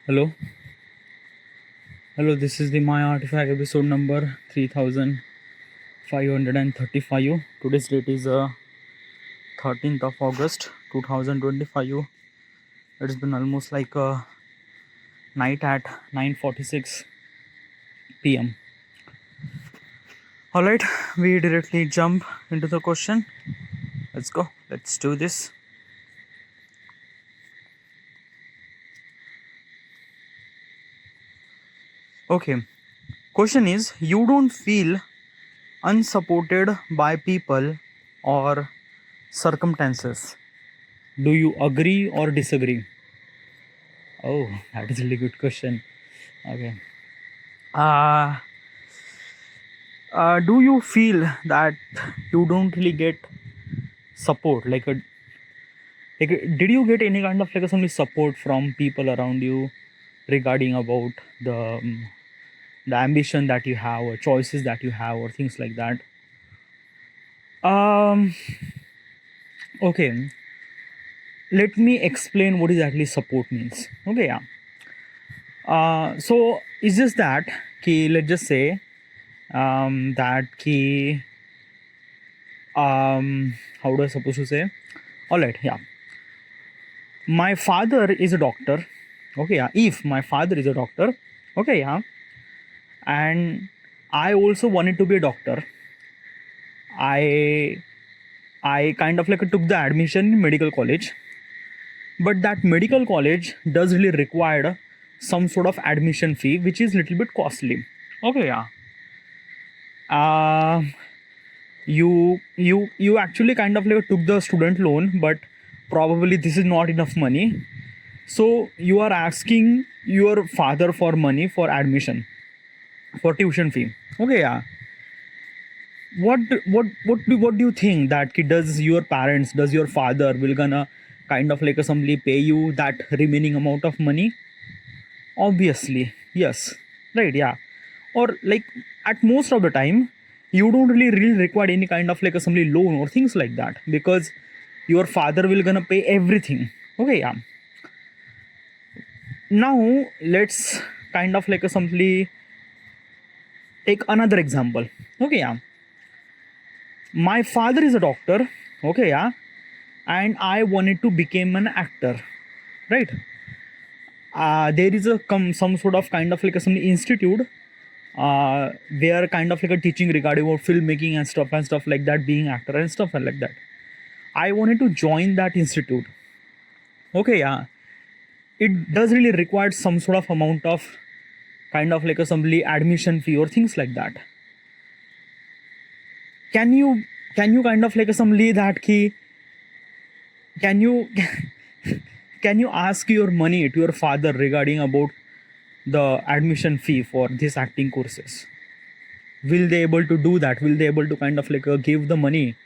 Hello, hello. This is the My Artifact episode number 3535. Today's date is 13th of August 2025. It's been almost like a night at 9:46 p.m. All right, we directly jump into the question. Let's go. Let's do this. Okay. Question is, you don't feel unsupported by people or circumstances. Do you agree or disagree? Oh, that is a really good question. Okay. Uh, do you feel that you don't really get support? Did you get any kind of like some support from people around you regarding about the ambition that you have or choices that you have or things like that? Okay. Let me explain what exactly support means. Okay, yeah. So it's just that let's just say that how do I supposed to say? All right, yeah. My father is a doctor. Okay, yeah. If my father is a doctor, okay, yeah, and I also wanted to be a doctor. I kind of like took the admission in medical college, but that medical college does really require some sort of admission fee, which is little bit costly. Okay, yeah. Uh, you actually kind of like took the student loan, but probably this is not enough money, so you are asking your father for money for admission, for tuition fee. Okay, yeah. What do you think that does your parents, does your father will gonna kind of like assembly pay you that remaining amount of money? Obviously yes, right, yeah. Or like at most of the time you don't really require any kind of like assembly loan or things like that, because your father will gonna pay everything. Okay, yeah. Now let's kind of like simply take another example. Okay, yeah. My father is a doctor. Okay, yeah. And I wanted to become an actor, right? There is some sort of kind of like some institute where kind of like a teaching regarding about filmmaking and stuff like that, being actor and stuff like that. I wanted to join that institute. Okay, yeah. It does really require some sort of amount of kind of like a assembly admission fee or things like that. Can you kind of like a assembly that key? Can you can you ask your money to your father regarding about the admission fee for these acting courses? Will they able to do that? Will they able to kind of like give the money?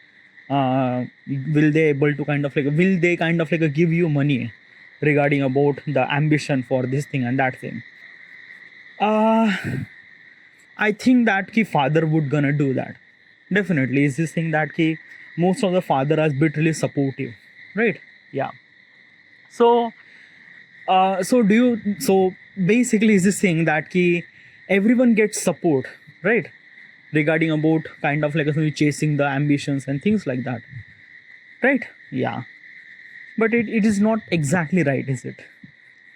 Will they able to kind of like will they kind of like give you money regarding about the ambition for this thing and that thing? uh I think that father would gonna do that. Definitely is this thing that most of the father are bit really supportive, right? Yeah. So so basically is this thing that everyone gets support, right? Regarding about kind of like chasing the ambitions and things like that, right? Yeah. But it is not exactly right, is it?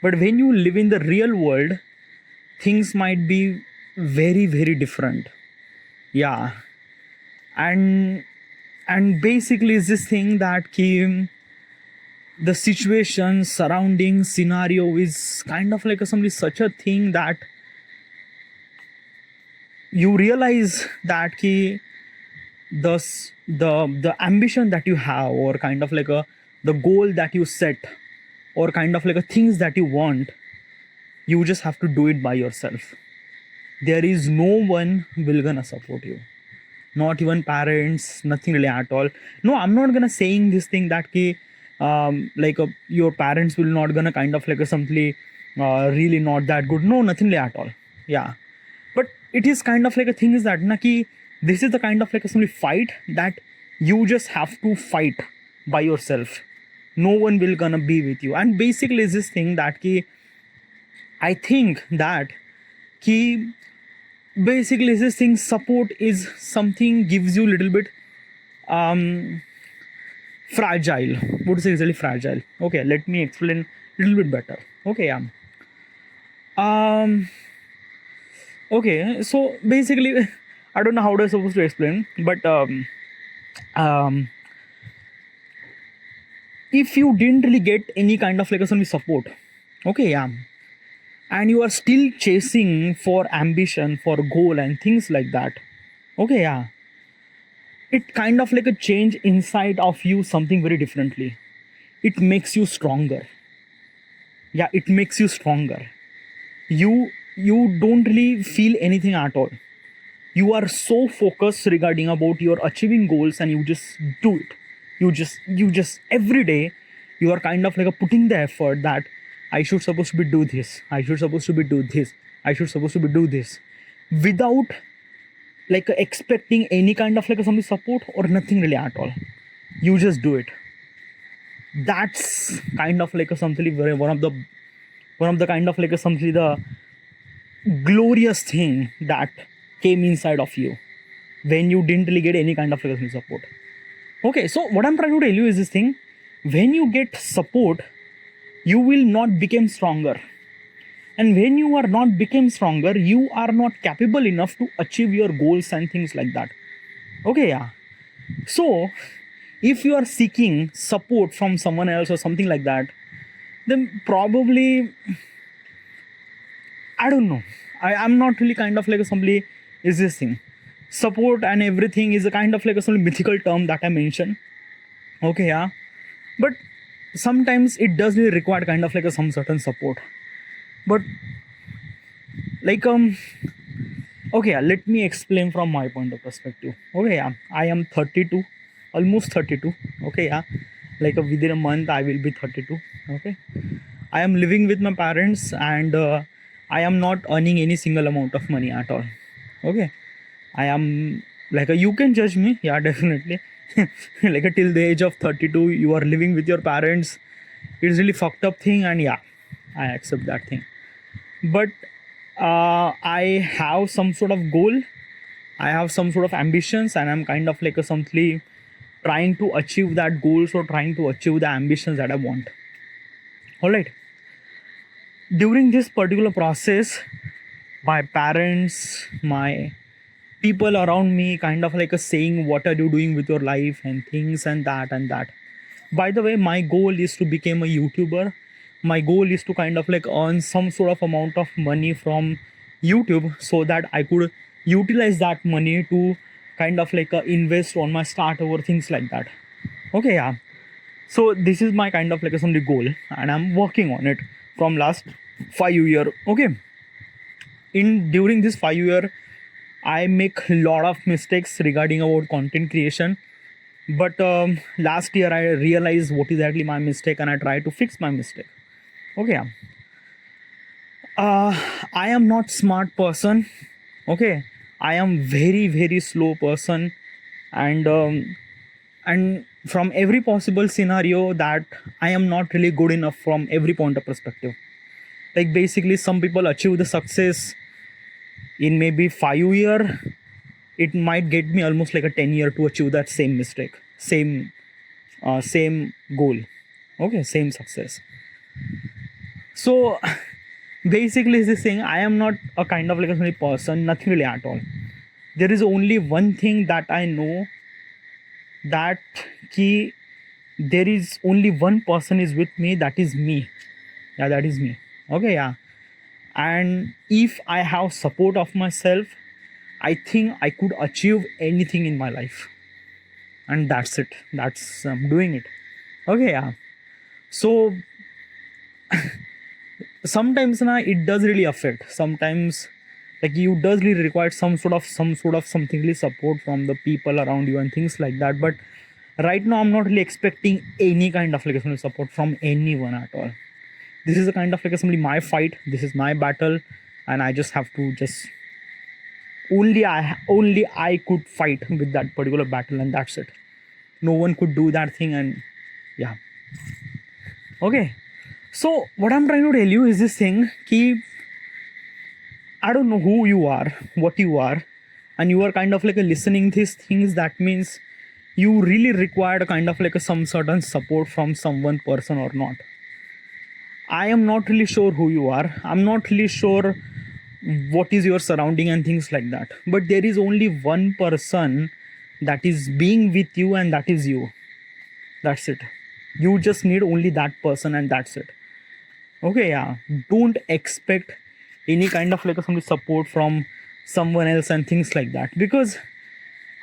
But when you live in the real world, things might be very very different. Yeah. And basically is this thing that the situation surrounding scenario is kind of like such a thing that you realize that the ambition that you have, or kind of like the goal that you set, or kind of like things that you want, you just have to do it by yourself. There is no one will gonna support you, not even parents, nothing really at all. No, I'm not gonna saying this thing that your parents will not gonna kind of like something really not that good. No, nothing really at all. Yeah. But it is kind of like a thing is that this is the kind of like a simply fight that you just have to fight by yourself. No one will gonna be with you. And basically is this thing that I think that key basically this thing support is something gives you little bit um fragile. What is exactly fragile? Okay, let me explain a little bit better. Okay, yeah. Um okay, so basically I don't know how to supposed to explain, but um if you didn't really get any kind of like a some support, okay, yeah, and you are still chasing for ambition, for goal and things like that, okay, yeah, it kind of like a change inside of you something very differently. It makes you stronger. Yeah, it makes you stronger. You don't really feel anything at all. You are so focused regarding about your achieving goals, and you just do it. You just every day you are kind of like a putting the effort that I should supposed to be do this, I should supposed to be do this, I should supposed to be do this, without like expecting any kind of like some support or nothing really at all. You just do it. That's kind of like a something very one of the kind of like a something the glorious thing that came inside of you when you didn't really get any kind of like support. Okay, so what I'm trying to tell you is this thing: when you get support, you will not become stronger, and when you are not become stronger, you are not capable enough to achieve your goals and things like that. Okay, yeah. So if you are seeking support from someone else or something like that, then probably I don't know. I'm not really kind of like a somebody is this thing. Support and everything is a kind of like a some mythical term that I mentioned. Okay, yeah. But sometimes it does really require kind of like a some certain support. But like okay, yeah, let me explain from my point of perspective. Okay, yeah. I am 32, almost 32. Okay, yeah. Like within a month I will be 32. Okay. I am living with my parents, and I am not earning any single amount of money at all. Okay, I am like you can judge me, yeah, definitely. Like till the age of 32, you are living with your parents. It's really fucked up thing, and yeah, I accept that thing. But I have some sort of goal. I have some sort of ambitions, and I'm kind of like a something trying to achieve that goals or trying to achieve the ambitions that I want. All right. During this particular process, my parents, my people around me kind of like a saying, what are you doing with your life and things and that and that. By the way, my goal is to become a YouTuber. My goal is to kind of like earn some sort of amount of money from YouTube so that I could utilize that money to kind of like invest on my startup or things like that. Okay, yeah. So this is my kind of like some goal, and I'm working on it from last 5 year. Okay, in during this 5 year, I make a lot of mistakes regarding about content creation. But last year I realized what is actually my mistake, and I try to fix my mistake. Okay, uh, I am not smart person. Okay, I am very slow person, and from every possible scenario that I am not really good enough from every point of perspective. Like basically, some people achieve the success in maybe 5 year. It might get me almost like a 10 year to achieve that same mistake, same goal. Okay, same success. So basically this thing, I am not a kind of like a person, nothing really at all. There is only one thing that I know, that key there is only one person is with me, that is me. Yeah, that is me. Okay, yeah. And if I have support of myself, I think I could achieve anything in my life. And that's it. That's doing it. Okay, yeah. So sometimes it does really affect. Sometimes like you does really require some sort of something really support from the people around you and things like that. But right now I'm not really expecting any kind of like support from anyone at all. This is a kind of like simply my fight. This is my battle, and I just have to just only I could fight with that particular battle, and that's it. No one could do that thing, and yeah. Okay. So what I'm trying to tell you is this thing ki I don't know who you are, what you are, and you are kind of like a listening these things. That means you really required kind of like a some certain support from someone person or not. I am not really sure who you are. I'm not really sure what is your surrounding and things like that. But there is only one person that is being with you, and that is you. That's it. You just need only that person, and that's it. Okay, yeah. Don't expect any kind of like some support from someone else and things like that, because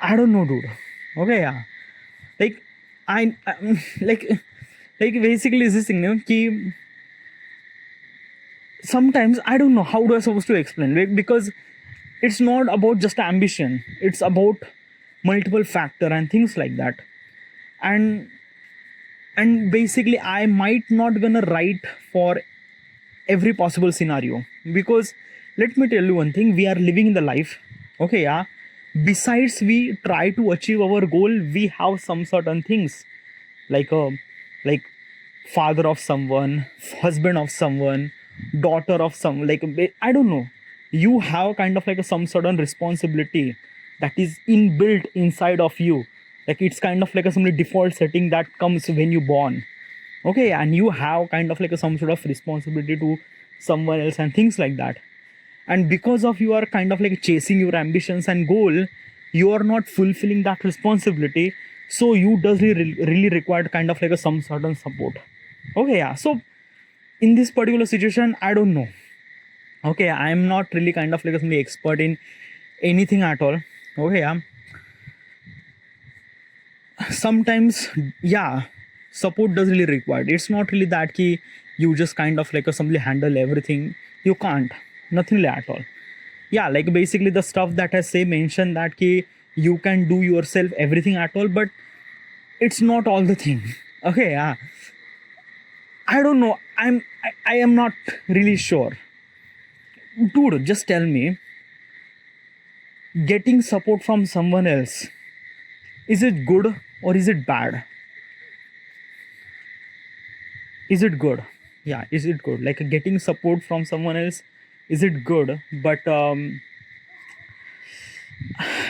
I don't know, dude. Okay, yeah. Like I like basically is this thing, ki sometimes I don't know how do I supposed to explain, like, because it's not about just ambition. It's about multiple factor and things like that. And basically I might not gonna write for every possible scenario, because let me tell you one thing, we are living in the life. Okay, yeah. Besides we try to achieve our goal, we have some certain things like a like father of someone, husband of someone, daughter of some, like I don't know, you have kind of like a some certain responsibility that is inbuilt inside of you. Like it's kind of like a some default setting that comes when you born. Okay, and you have kind of like a some sort of responsibility to someone else and things like that. And because of you are kind of like chasing your ambitions and goal, you are not fulfilling that responsibility, so you does really require kind of like a some certain support. Okay, yeah. So in this particular situation, I don't know. Okay, I'm not really kind of like a expert in anything at all. Okay, yeah. Sometimes, yeah, support does really required. It's not really that key you just kind of like simply handle everything. You can't. Nothing really at all. Yeah, like basically the stuff that I say mentioned that key you can do yourself everything at all, but it's not all the thing. Okay, yeah. I don't know. I am not really sure. Dude, just tell me, getting support from someone else, is it good or is it bad? Is it good? Yeah, is it good? Like getting support from someone else, is it good? But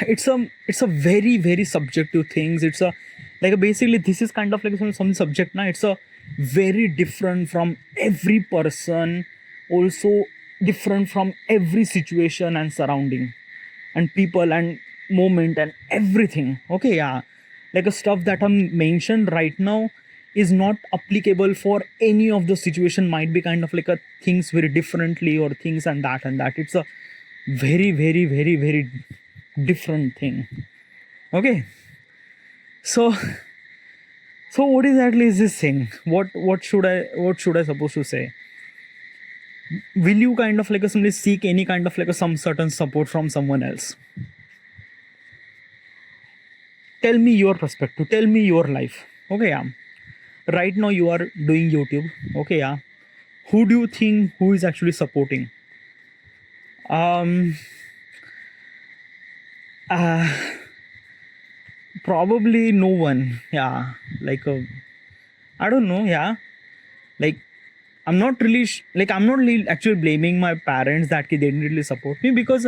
it's a very subjective things. It's a like basically this is kind of like some subject now. It's a very different from every person, also different from every situation and surrounding and people and moment and everything. Okay, yeah. Like a stuff that I'm mentioned right now is not applicable for any of the situation. Might be kind of like a things very differently or things and that. It's a very different thing. Okay. So what exactly is this thing? What should I supposed to say? Will you kind of like simply seek any kind of like some certain support from someone else? Tell me your perspective. Tell me your life. Okay, yeah. Right now you are doing YouTube. Okay, yeah. Who do you think who is actually supporting? Um. Probably no one. Yeah. Like I don't know. Yeah. Like I'm not really I'm not really actually blaming my parents that they didn't really support me, because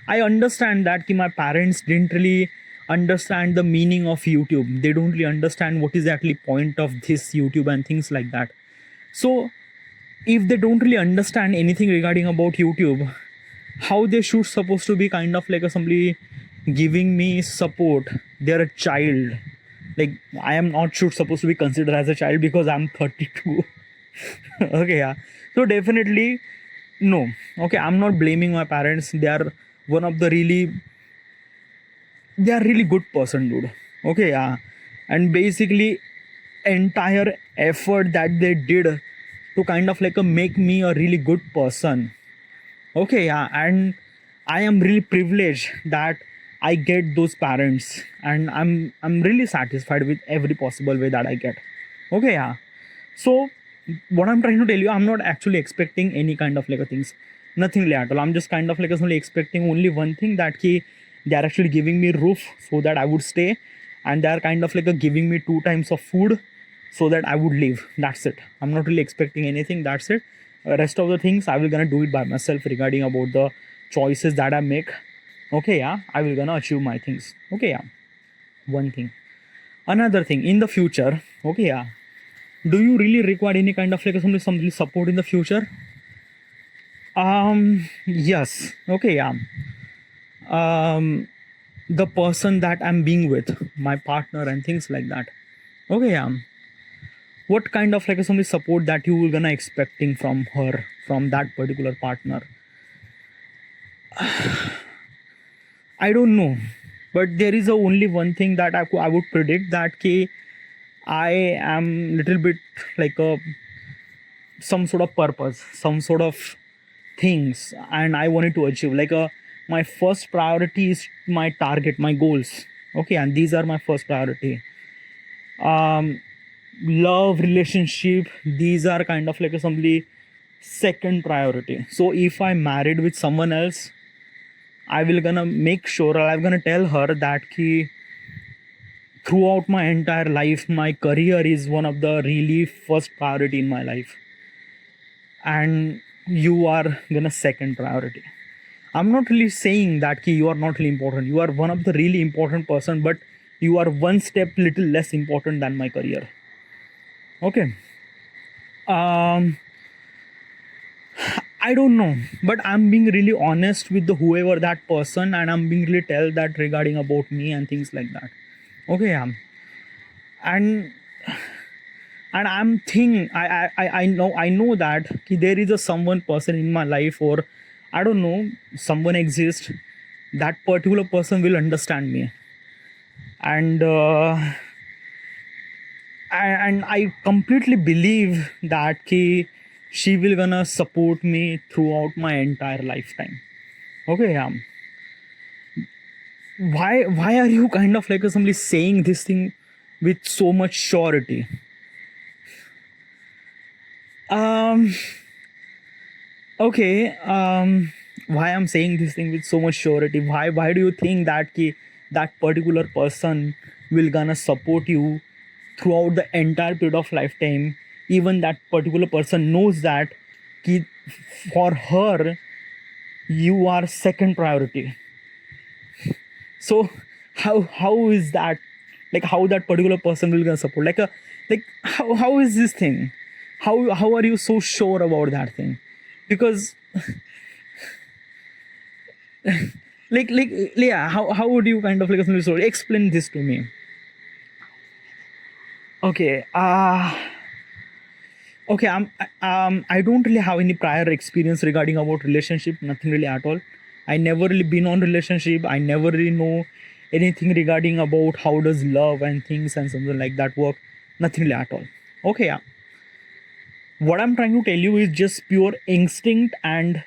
I understand that my parents didn't really understand the meaning of YouTube. They don't really understand what is the actually point of this YouTube and things like that. So if they don't really understand anything regarding about YouTube, how they should supposed to be kind of like somebody giving me support? They're a child. Like I am not should supposed to be considered as a child because I'm 32. Okay, yeah. So definitely no. Okay, I'm not blaming my parents. They are one of the they are really good person, dude. Okay, yeah. And basically entire effort that they did to kind of like make me a really good person. Okay, yeah. And I am really privileged that I get those parents, and I'm really satisfied with every possible way that I get. Okay, yeah. So what I'm trying to tell you, I'm not actually expecting any kind of like a things, nothing really at all. I'm just kind of like only expecting only one thing, that they are actually giving me roof so that I would stay, and they are kind of like giving me 2 times of food, so that I would leave. That's it. I'm not really expecting anything. That's it. Rest of the things I will gonna do it by myself regarding about the choices that I make. Okay, yeah, I will gonna achieve my things. Okay, yeah. One thing. Another thing in the future. Okay, yeah. Do you really require any kind of like some support in the future? Yes. Okay, yeah. The person that I'm being with, my partner and things like that. Okay, yeah. What kind of like some support that you will gonna expecting from her, from that particular partner? I don't know, but there is only one thing that I would predict that I am little bit like a some sort of purpose, some sort of things, and I wanted to achieve. Like my first priority is my target, my goals. Okay, and these are my first priority. Love, relationship, these are kind of like a somebody second priority. So if I married with someone else, I will gonna make sure, or I'm gonna tell her that throughout my entire life, my career is one of the really first priority in my life, and you are gonna second priority. I'm not really saying that you are not really important. You are one of the really important person, but you are one step little less important than my career. Okay. I don't know, but I'm being really honest with the whoever that person, and I'm being really tell that regarding about me and things like that. Okay, yeah. And I'm think I know that there is a someone person in my life, or I don't know, someone exists, that particular person will understand me, and I completely believe that she will gonna support me throughout my entire lifetime. Okay, yeah. Why are you kind of like simply saying this thing with so much surety? Okay. Why I'm saying this thing with so much surety? Why do you think that that particular person will gonna support you throughout the entire period of lifetime? Even that particular person knows that for her you are second priority. So how is that, like how that particular person will gonna support, like how is this thing, how are you so sure about that thing? Because like yeah, how would you kind of like explain this to me? Okay. Okay, I don't really have any prior experience regarding about relationship, nothing really at all. I never really been on relationship. I never really know anything regarding about how does love and things and something like that work. Nothing really at all. Okay, yeah. What I'm trying to tell you is just pure instinct and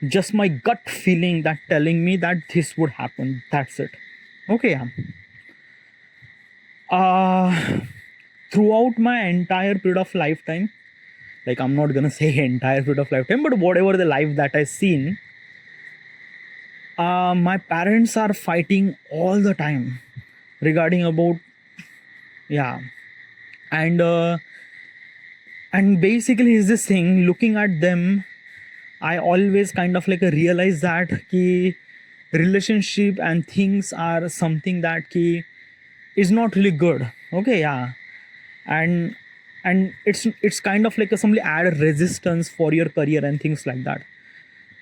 just my gut feeling that telling me that this would happen. That's it. Okay, yeah. Throughout my entire period of lifetime, like I'm not gonna say entire period of lifetime, but whatever the life that I've seen, my parents are fighting all the time regarding about, yeah, and basically is this thing, looking at them, I always kind of like realize that relationship and things are something that is not really good. Okay, yeah. and it's kind of like somebody add resistance for your career and things like that.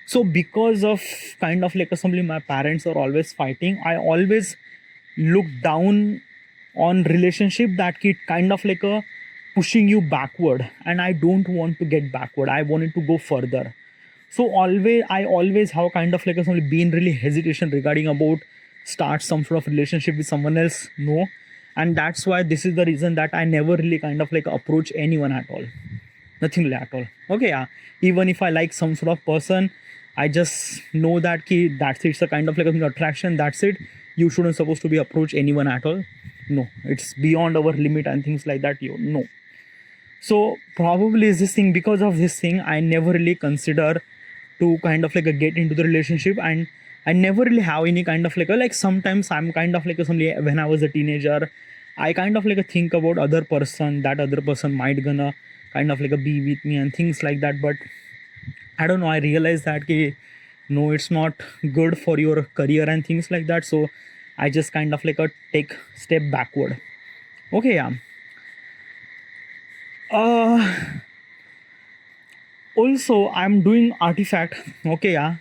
So because of kind of like assembly, my parents are always fighting. I always look down on relationship that kind of like a pushing you backward, and I don't want to get backward. I wanted to go further. So I always have kind of like a somebody been really hesitation regarding about start some sort of relationship with someone else. No. And that's why this is the reason that I never really kind of like approach anyone at all. Nothing really at all. Okay, yeah. Even if I like some sort of person, I just know that that's it. It's a kind of like an attraction. That's it. You shouldn't supposed to be approach anyone at all. No, it's beyond our limit and things like that. You no. So probably is this thing, because of this thing, I never really consider to kind of like get into the relationship, and I never really have any kind of like sometimes I'm kind of like somebody when I was a teenager, I kind of like a think about other person, that other person might gonna kind of like a be with me and things like that. But I don't know, I realized that ki, no, it's not good for your career and things like that. So I just kind of like a take step backward. Okay, yeah. uh Also, I'm doing artifact. Okay, yeah.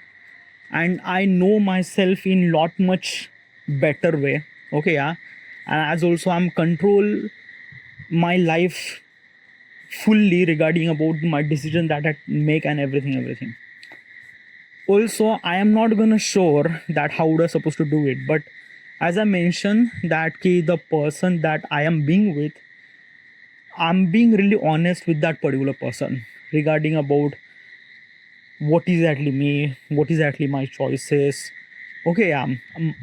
And I know myself in lot much better way. Okay, yeah. And as also I'm control my life fully regarding about my decision that I make and everything. Also, I am not gonna sure that how would I supposed to do it, but as I mentioned that ki the person that I am being with, I'm being really honest with that particular person regarding about what is actually me, what is actually my choices. Okay,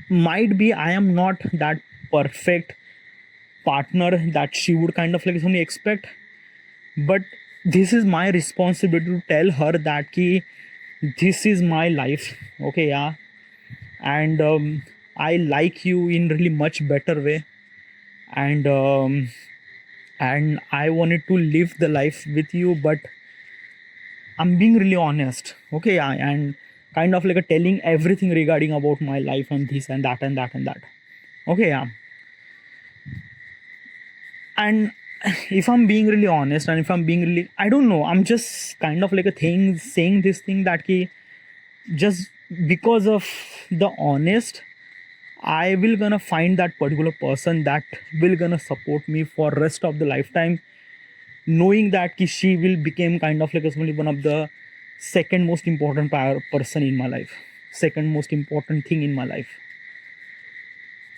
might be I am not that perfect partner that she would kind of like only expect, but this is my responsibility to tell her that ki this is my life. Okay, yeah. And I like you in really much better way, and I wanted to live the life with you, but I'm being really honest. Okay, yeah. And kind of like a telling everything regarding about my life and this and that and that and that. Okay, yeah. And if I'm being really honest, and if I'm being really, I don't know, I'm just kind of like a thing saying this thing that ki just because of the honest, I will gonna find that particular person that will gonna support me for rest of the lifetime, knowing that ki she will become kind of like a, one of the second most important person in my life, second most important thing in my life.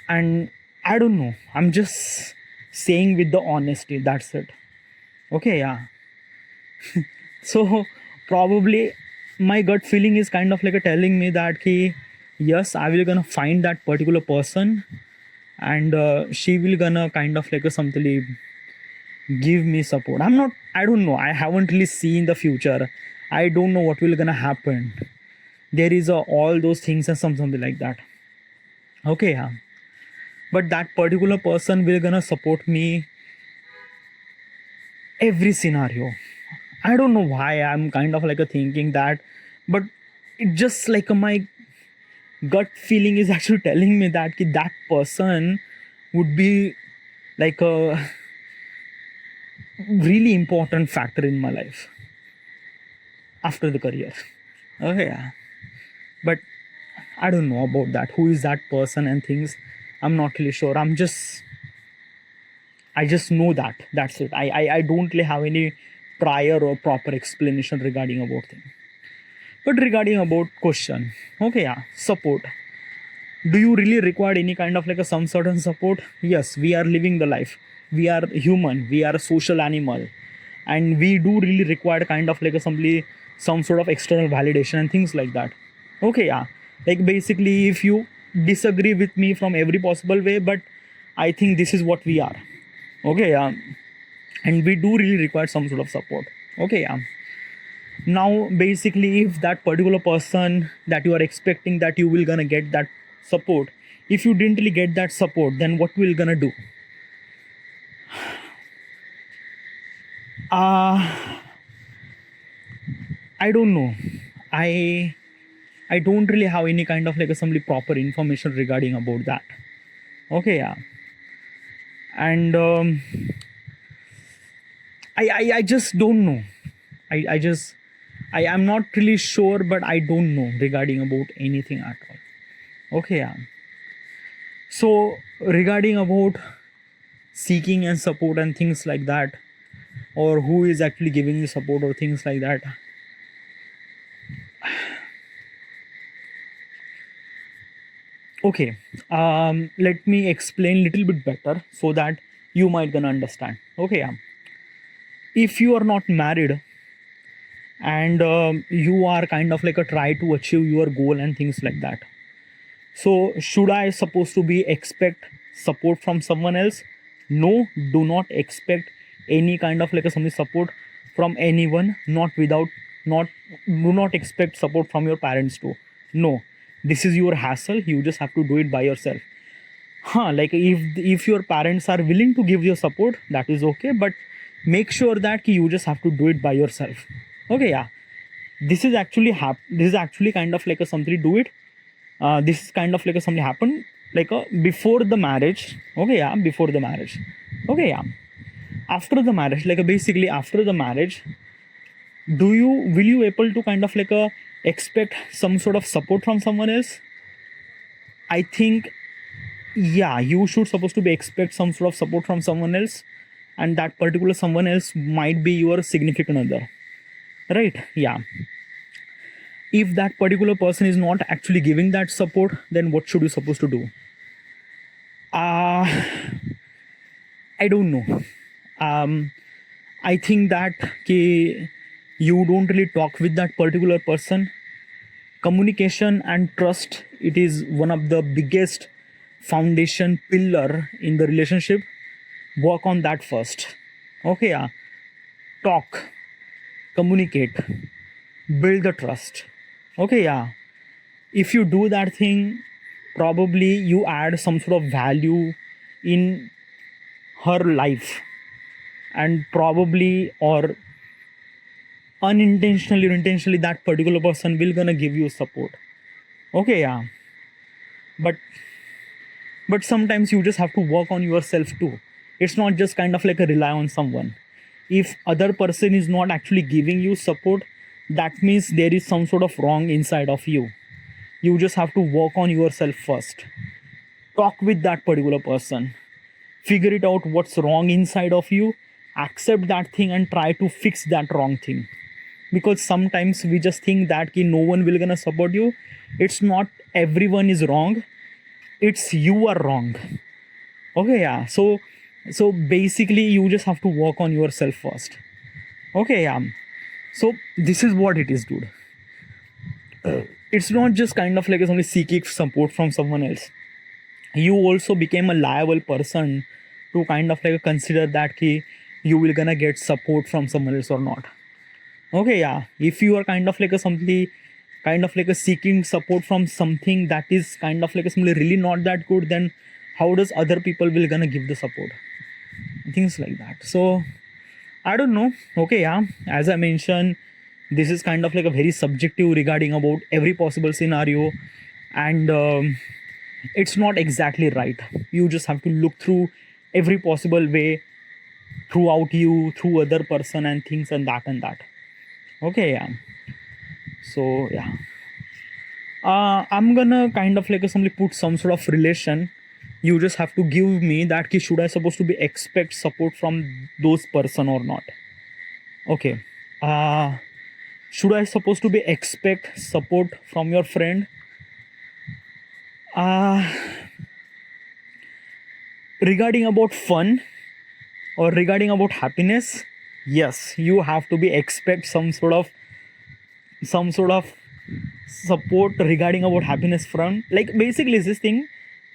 And I don't know, I'm just saying with the honesty, that's it. Okay, yeah. So probably my gut feeling is kind of like a telling me that ki, yes, I will gonna find that particular person, and she will gonna kind of like a something give me support. I don't know, I haven't really seen the future. I don't know what will gonna happen. There is all those things and something like that. Okay, yeah. But that particular person will gonna support me every scenario. I don't know why I'm kind of like a thinking that, but it just like my gut feeling is actually telling me that ki that person would be like a really important factor in my life after the career. Okay, yeah. But I don't know about that. Who is that person and things? I'm not really sure. I just know that. That's it. I don't really have any prior or proper explanation regarding about thing. But regarding about question, okay, yeah, support. Do you really require any kind of like a some certain support? Yes, we are living the life. We are human. We are a social animal, and we do really require kind of like a some sort of external validation and things like that. Okay, yeah. Like basically, if you disagree with me from every possible way, but I think this is what we are. Okay, yeah. And we do really require some sort of support. Okay, yeah. Now basically, if that particular person that you are expecting that you will gonna get that support, if you didn't really get that support, then what will gonna do? I don't know. I don't really have any kind of like some proper information regarding about that. Okay, yeah. And I just don't know. I am not really sure, but I don't know regarding about anything at all. Okay, yeah. So regarding about seeking and support and things like that, or who is actually giving the support or things like that, okay, let me explain little bit better so that you might gonna understand. Okay, yeah. If you are not married and you are kind of like a try to achieve your goal and things like that, so should I supposed to be expect support from someone else? No, do not expect any kind of like a some support from anyone, not without, not, do not expect support from your parents too. No, this is your hassle, you just have to do it by yourself. like if your parents are willing to give you support, that is okay, but make sure that ki you just have to do it by yourself. Okay, yeah. This is actually kind of like a something do it. This is kind of like a something happened like before the marriage. Okay, yeah, before the marriage. Okay, yeah. After the marriage, like basically after the marriage, will you able to kind of like expect some sort of support from someone else? I think, yeah, you should supposed to be expect some sort of support from someone else, and that particular someone else might be your significant other, right? Yeah. If that particular person is not actually giving that support, then what should you supposed to do? uh I don't know. I think that you don't really talk with that particular person. Communication and trust, it is one of the biggest foundation pillar in the relationship. Work on that first. Okay, yeah. Talk, communicate, build the trust. Okay, yeah. If you do that thing, probably you add some sort of value in her life, and probably or unintentionally or intentionally that particular person will gonna give you support. Okay, yeah. But sometimes you just have to work on yourself too. It's not just kind of like a rely on someone. If other person is not actually giving you support, that means there is some sort of wrong inside of you. You just have to work on yourself first. Talk with that particular person, figure it out what's wrong inside of you, accept that thing and try to fix that wrong thing. Because sometimes we just think that no one will gonna support you. It's not everyone is wrong, it's you are wrong. Okay, yeah. So basically you just have to work on yourself first. Okay, yeah. So this is what it is, dude. It's not just kind of like it's only seeking support from someone else. You also became a liable person to kind of like consider that you will gonna get support from someone else or not. Okay, yeah. If you are kind of like a something kind of like a seeking support from something that is kind of like a something really not that good, then how does other people will gonna give the support? Things like that. So I don't know. Okay, yeah. As I mentioned, this is kind of like a very subjective regarding about every possible scenario, and it's not exactly right. You just have to look through every possible way throughout you, through other person and things and that and that. Okay, yeah. So yeah. I'm gonna kind of like simply put some sort of relation. You just have to give me that should I supposed to be expect support from those person or not? Okay. Should I supposed to be expect support from your friend? Regarding about fun or regarding about happiness, yes, you have to be expect some sort of support regarding about happiness from, like, basically this thing,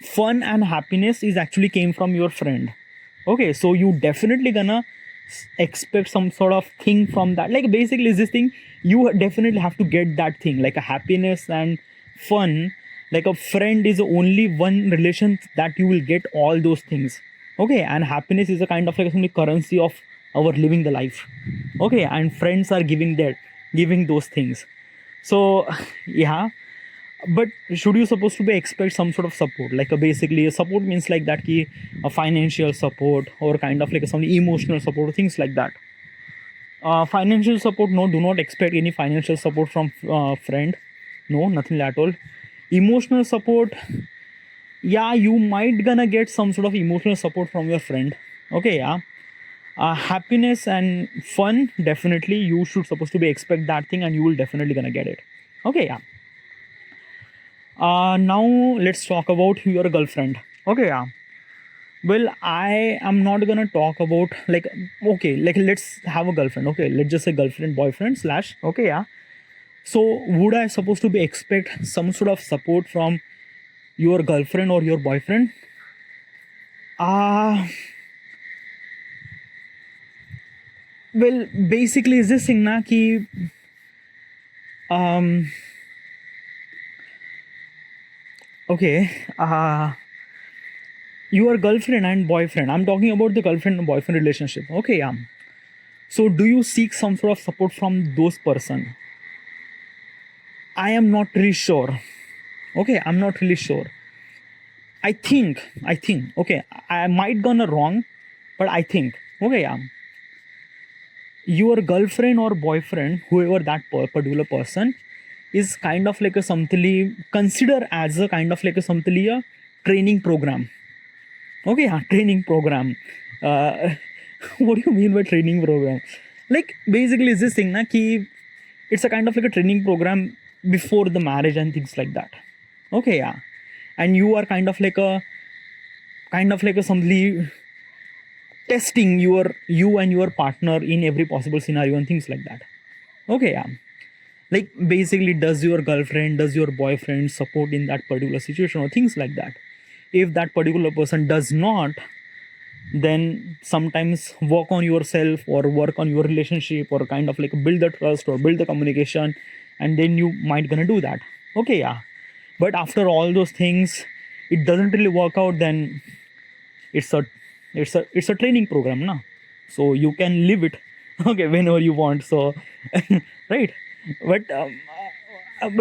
fun and happiness is actually came from your friend. Okay, so you definitely gonna expect some sort of thing from that. Like, basically this thing, you definitely have to get that thing, like a happiness and fun. Like, a friend is only one relation that you will get all those things. Okay, and happiness is a kind of like some currency of our living the life. Okay, and friends are giving those things. So yeah. But should you supposed to be expect some sort of support, like basically a support means like that a financial support or kind of like some emotional support, things like that. Financial support, no, do not expect any financial support from friend. No, nothing at all. Emotional support, yeah, you might gonna get some sort of emotional support from your friend. Okay, yeah. Happiness and fun, definitely you should supposed to be expect that thing and you will definitely gonna get it. Okay, yeah. Now let's talk about your girlfriend. Okay, yeah. Well, I am not gonna talk about, like, okay, like, let's have a girlfriend. Okay, let's just say girlfriend, boyfriend slash. Okay, yeah. So would I supposed to be expect some sort of support from your girlfriend or your boyfriend? uh well, basically is this thing na ki um okay, your girlfriend and boyfriend, I'm talking about the girlfriend and boyfriend relationship. Okay, yeah. So do you seek some sort of support from those person? I am not really sure. Okay, I'm not really sure. I think, okay, I might gonna wrong, but I think, okay, yeah, your girlfriend or boyfriend, whoever that particular person, is kind of like a something, consider as a kind of like a something, a training program. Okay, yeah, training program. Uh, what do you mean by training program? Like basically, is this thing na ki it's a kind of like a training program before the marriage and things like that. Okay, yeah, and you are kind of like a somebody testing you and your partner in every possible scenario and things like that. Okay, yeah, like basically, does your girlfriend, does your boyfriend support in that particular situation or things like that? If that particular person does not, then sometimes work on yourself or work on your relationship or kind of like build the trust or build the communication, and then you might gonna do that. Okay, yeah, but after all those things it doesn't really work out, then it's a it's a training program na, so you can live it okay whenever you want. So right, but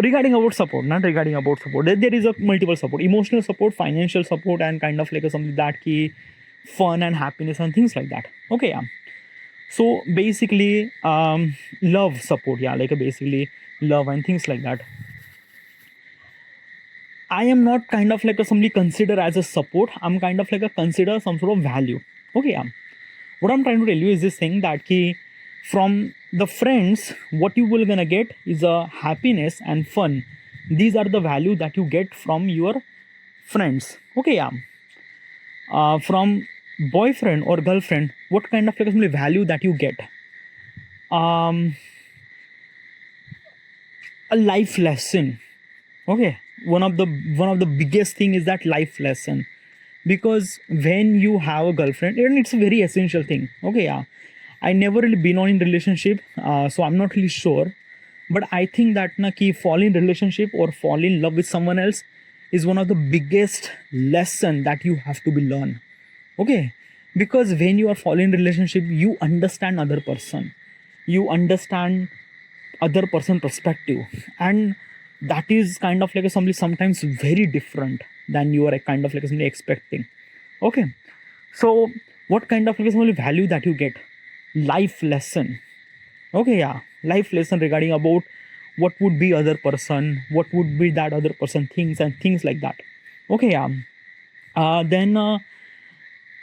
regarding about support, not regarding about support, there is a multiple support: emotional support, financial support, and kind of like a something that key fun and happiness and things like that. Okay, yeah. So basically love support, yeah, like a basically love and things like that. I am not kind of like a somebody consider as a support, I'm kind of like a consider some sort of value. Okay, yeah. What I'm trying to tell you is this thing that key, from the friends what you will gonna get is a happiness and fun. These are the value that you get from your friends. Okay, yeah. From boyfriend or girlfriend, what kind of like value that you get? um a life lesson. Okay, one of the biggest thing is that life lesson, because when you have a girlfriend, and it's a very essential thing. Okay, yeah, I never really been on in relationship, so I'm not really sure, but I think that na ki fall in relationship or fall in love with someone else is one of the biggest lesson that you have to be learn. Okay, because when you are fall in relationship, you understand other person, you understand other person perspective, and that is kind of like a something sometimes very different than you are kind of like something expecting. Okay, so what kind of like some value that you get? Life lesson. Okay, yeah, life lesson regarding about what would be other person, what would be that other person things and things like that. Okay, yeah. Then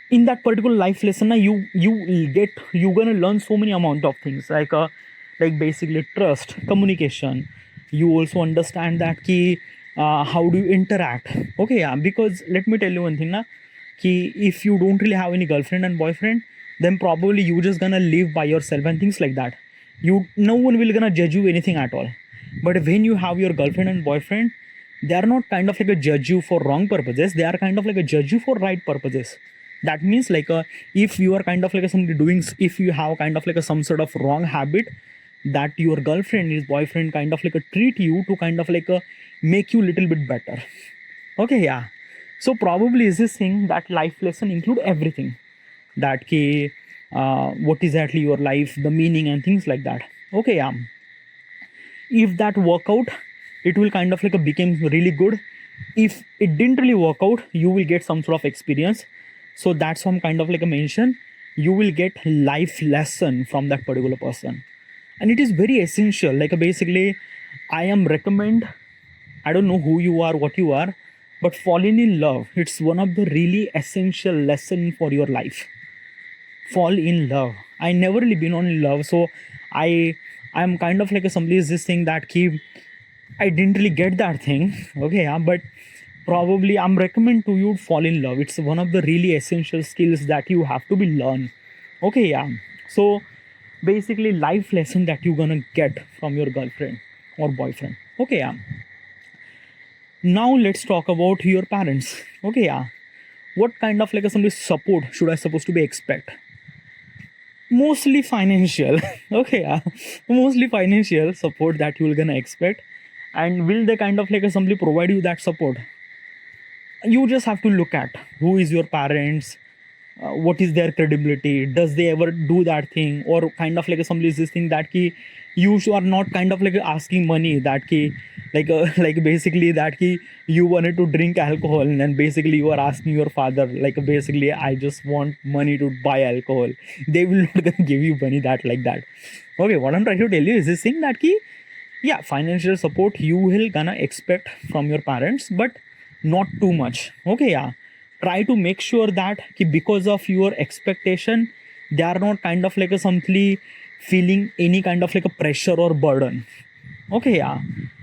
in that particular life lesson, you're gonna learn so many amount of things like basically trust, communication. You also understand that key, how do you interact? Okay, yeah, because let me tell you one thing na, ki if you don't really have any girlfriend and boyfriend, then probably you just gonna live by yourself and things like that. You, no one will gonna judge you anything at all. But when you have your girlfriend and boyfriend, they are not kind of like a judge you for wrong purposes, they are kind of like a judge you for right purposes. That means like if you are kind of like a somebody doing, if you have kind of like a some sort of wrong habit, that your girlfriend is boyfriend kind of like a treat you to kind of like a make you little bit better. Okay, yeah. So probably is this thing that life lesson include everything, that ki what is actually your life, the meaning and things like that. Okay, yeah. If that work out, it will kind of like a become really good. If it didn't really work out, you will get some sort of experience. So that's some kind of like a mention, you will get life lesson from that particular person, and it is very essential. Like basically I am recommend, I don't know who you are, what you are, but falling in love, it's one of the really essential lesson for your life. Fall in love. I never really been on in love, so I'm kind of like a somebody is this thing that keep, I didn't really get that thing. Okay, yeah, but probably I'm recommend to you fall in love. It's one of the really essential skills that you have to be learn. Okay, yeah. So basically life lesson that you're gonna get from your girlfriend or boyfriend. Okay, yeah. Now let's talk about your parents. Okay, yeah. What kind of like a some support should I supposed to be expect? Mostly financial. Okay, yeah. Mostly financial support that you're gonna expect. And will they kind of like a somebody provide you that support? you just have to look at who is your parents, what is their credibility, does they ever do that thing, or kind of like somebody is this thing that ki you are not kind of like asking money, that ki like like basically that ki you wanted to drink alcohol and then basically you are asking your father like basically I just want money to buy alcohol. They will not gonna give you money that like that. Okay, what I'm trying to tell you is this thing that ki yeah, financial support you will gonna expect from your parents, but not too much. Okay, yeah, try to make sure that ki because of your expectation they are not kind of like a simply feeling any kind of like a pressure or burden. Okay, yeah,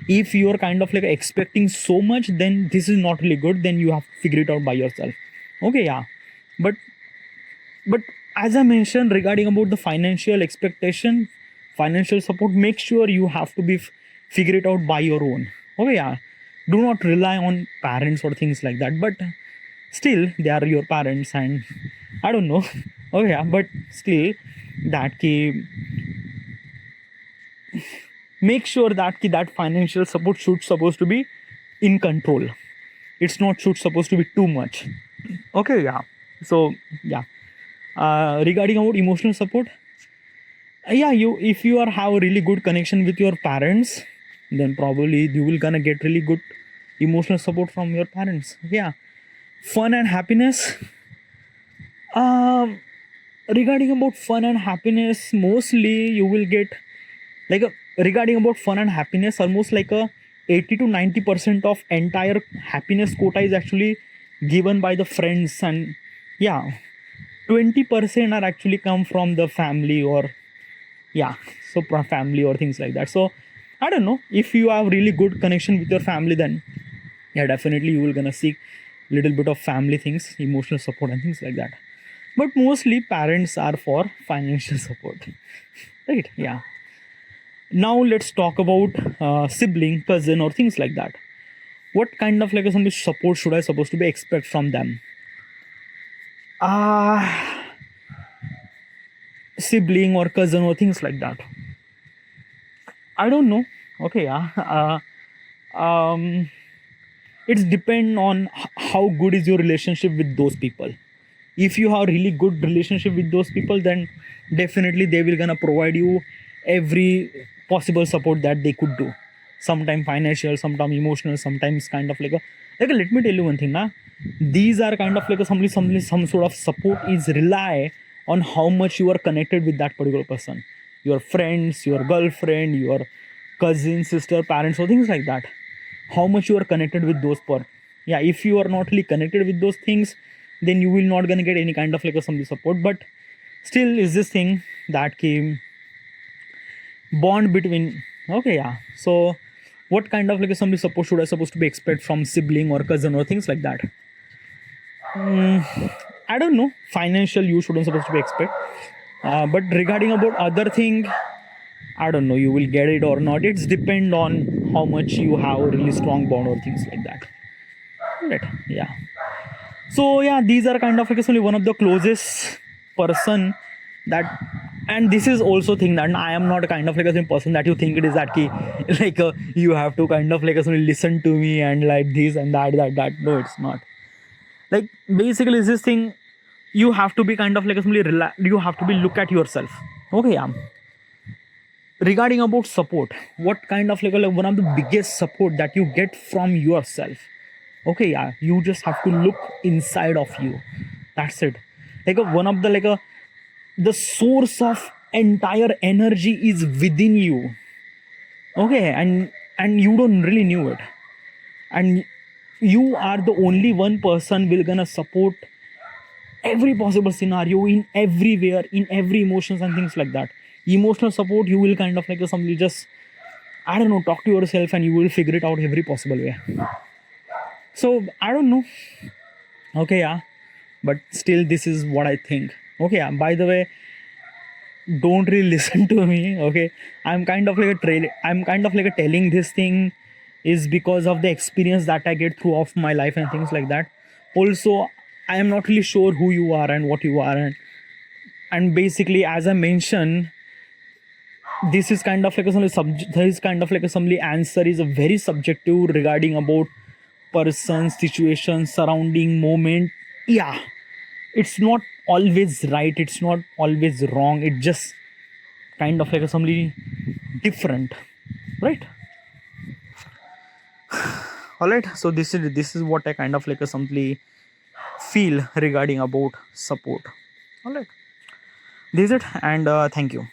if you are kind of like expecting so much, then this is not really good, then you have to figure it out by yourself. Okay, yeah, but but as I mentioned regarding about the financial expectation, financial support, make sure you have to be figure it out by your own. Okay, yeah, do not rely on parents or things like that, but still they are your parents and I don't know. Okay, yeah, but still that key, make sure that ki that financial support should supposed to be in control, it's not should supposed to be too much. Okay, yeah, so yeah, regarding about emotional support, yeah, you if you are have a really good connection with your parents, then probably you will gonna get really good emotional support from your parents. Yeah, fun and happiness, um regarding about fun and happiness, mostly you will get like regarding about fun and happiness, almost like a 80 to 90% of entire happiness quota is actually given by the friends, and yeah, 20% are actually come from the family, or yeah, so family or things like that. So I don't know, if you have really good connection with your family, then yeah, definitely you will gonna seek little bit of family things, emotional support and things like that, but mostly parents are for financial support. Right, yeah. Now let's talk about sibling, cousin or things like that. What kind of like some support should I supposed to be expect from them? uh Sibling or cousin or things like that, I don't know. Okay, yeah. Um it's depend on how good is your relationship with those people. If you have really good relationship with those people, then definitely they will gonna provide you every possible support that they could do, sometimes financial, sometimes emotional, sometimes kind of like a let me tell you one thing na, these are kind of like a some sort of support is rely on how much you are connected with that particular person, your friends, your girlfriend, your cousin, sister, parents or things like that, how much you are connected with those per. Yeah, if you are not really connected with those things, then you will not gonna get any kind of like a some support, but still is this thing that came bond between. Okay, yeah, so what kind of like some support should I supposed to be expect from sibling or cousin or things like that? I don't know, financial you shouldn't supposed to be expect, but regarding about other thing, I don't know, you will get it or not, it's depend on how much you have a really strong bond or things like that. Right, yeah. So yeah, these are kind of like only one of the closest person that, and this is also thing that I am not kind of like a same person that you think it is that key like you have to kind of like only listen to me and like this and that. No, it's not. Like basically is this thing, you have to be kind of like simply you have to be look at yourself. Okay, yeah. Regarding about support, what kind of like one of the biggest support that you get from yourself? Okay, yeah, you just have to look inside of you, that's it. Like one of the the source of entire energy is within you. Okay, and you don't really knew it, and you are the only one person will gonna support every possible scenario in everywhere, in every emotions and things like that. Emotional support, you will kind of like somebody just, I don't know, talk to yourself and you will figure it out every possible way. So I don't know. Okay, yeah, but still this is what I think. Okay, yeah, by the way, don't really listen to me. Okay, I'm kind of like a telling this thing is because of the experience that I get through of my life and things like that. Also, I am not really sure who you are and what you are, and basically as I mentioned, this is kind of like a some subject, this kind of like a some answer is a very subjective regarding about person, situation, surrounding, moment. Yeah, it's not always right, it's not always wrong, it's just kind of like a something different, right? All right, so this is what I kind of like a simply feel regarding about support. All right, this is it, and thank you.